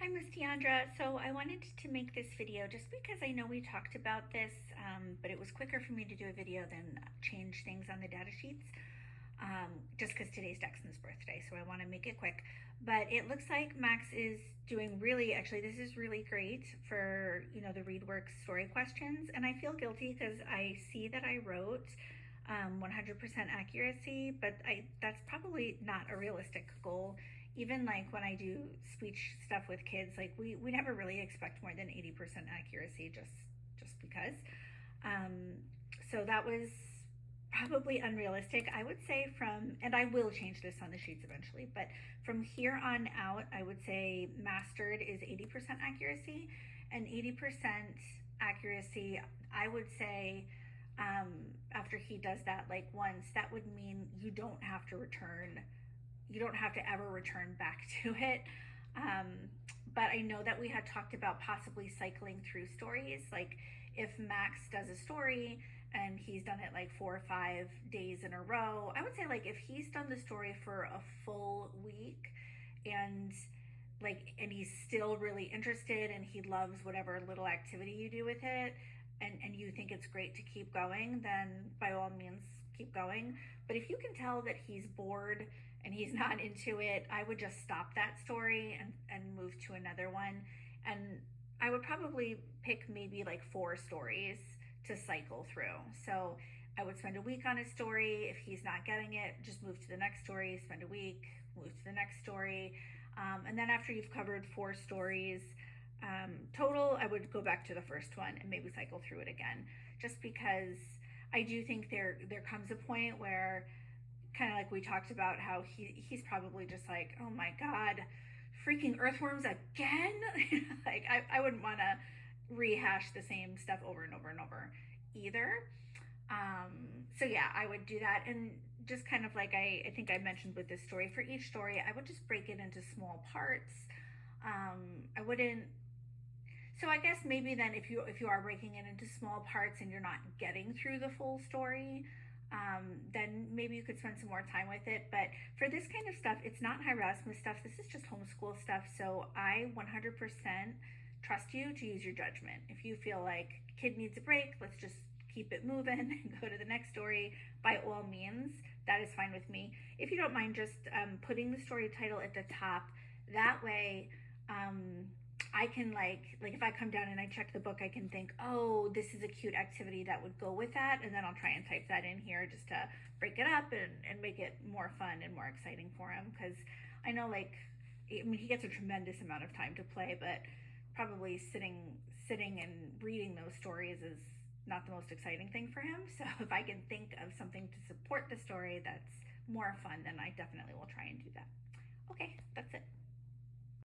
Hi, Miss Deandra. So I wanted to make this video just because I know we talked about this, but it was quicker for me to do a video than change things on the data sheets, just because today's Dexton's birthday, so I want to make it quick. But it looks like Max is doing really, actually, this is really great for, the ReadWorks story questions. And I feel guilty because I see that I wrote 100% accuracy, but that's probably not a realistic goal. Even like when I do speech stuff with kids, like we never really expect more than 80% accuracy just because. So that was probably unrealistic. I would say and I will change this on the sheets eventually, but from here on out, I would say mastered is 80% accuracy, and 80% accuracy, I would say, after he does that like once, that would mean you don't have to ever return back to it. But I know that we had talked about possibly cycling through stories. Like if Max does a story and he's done it like 4 or 5 days in a row, I would say like if he's done the story for a full week and and he's still really interested and he loves whatever little activity you do with it, and you think it's great to keep going, then by all means keep going. But if you can tell that he's bored and he's not into it, I would just stop that story and move to another one. And I would probably pick maybe like 4 stories to cycle through. So I would spend a week on a story. If he's not getting it, just move to the next story, spend a week, move to the next story. And then after you've covered 4 stories, total, I would go back to the first one and maybe cycle through it again, just because I do think there comes a point where, kind of like we talked about, how he's probably just like, oh my god, freaking earthworms again. Like I wouldn't want to rehash the same stuff over and over and over either. So yeah, I would do that. And just kind of like I think I mentioned with this story, for each story I would just break it into small parts. I wouldn't So I guess maybe then if you are breaking it into small parts and you're not getting through the full story, then maybe you could spend some more time with it. But for this kind of stuff, it's not high Erasmus stuff. This is just homeschool stuff. So I 100% trust you to use your judgment. If you feel like kid needs a break, let's just keep it moving and go to the next story, by all means, that is fine with me. If you don't mind just putting the story title at the top, that way I can like if I come down and I check the book, I can think, oh, this is a cute activity that would go with that, and then I'll try and type that in here just to break it up and make it more fun and more exciting for him. Because I know, I mean, he gets a tremendous amount of time to play, but probably sitting and reading those stories is not the most exciting thing for him. So if I can think of something to support the story that's more fun, then I definitely will try and do that. Okay, that's it.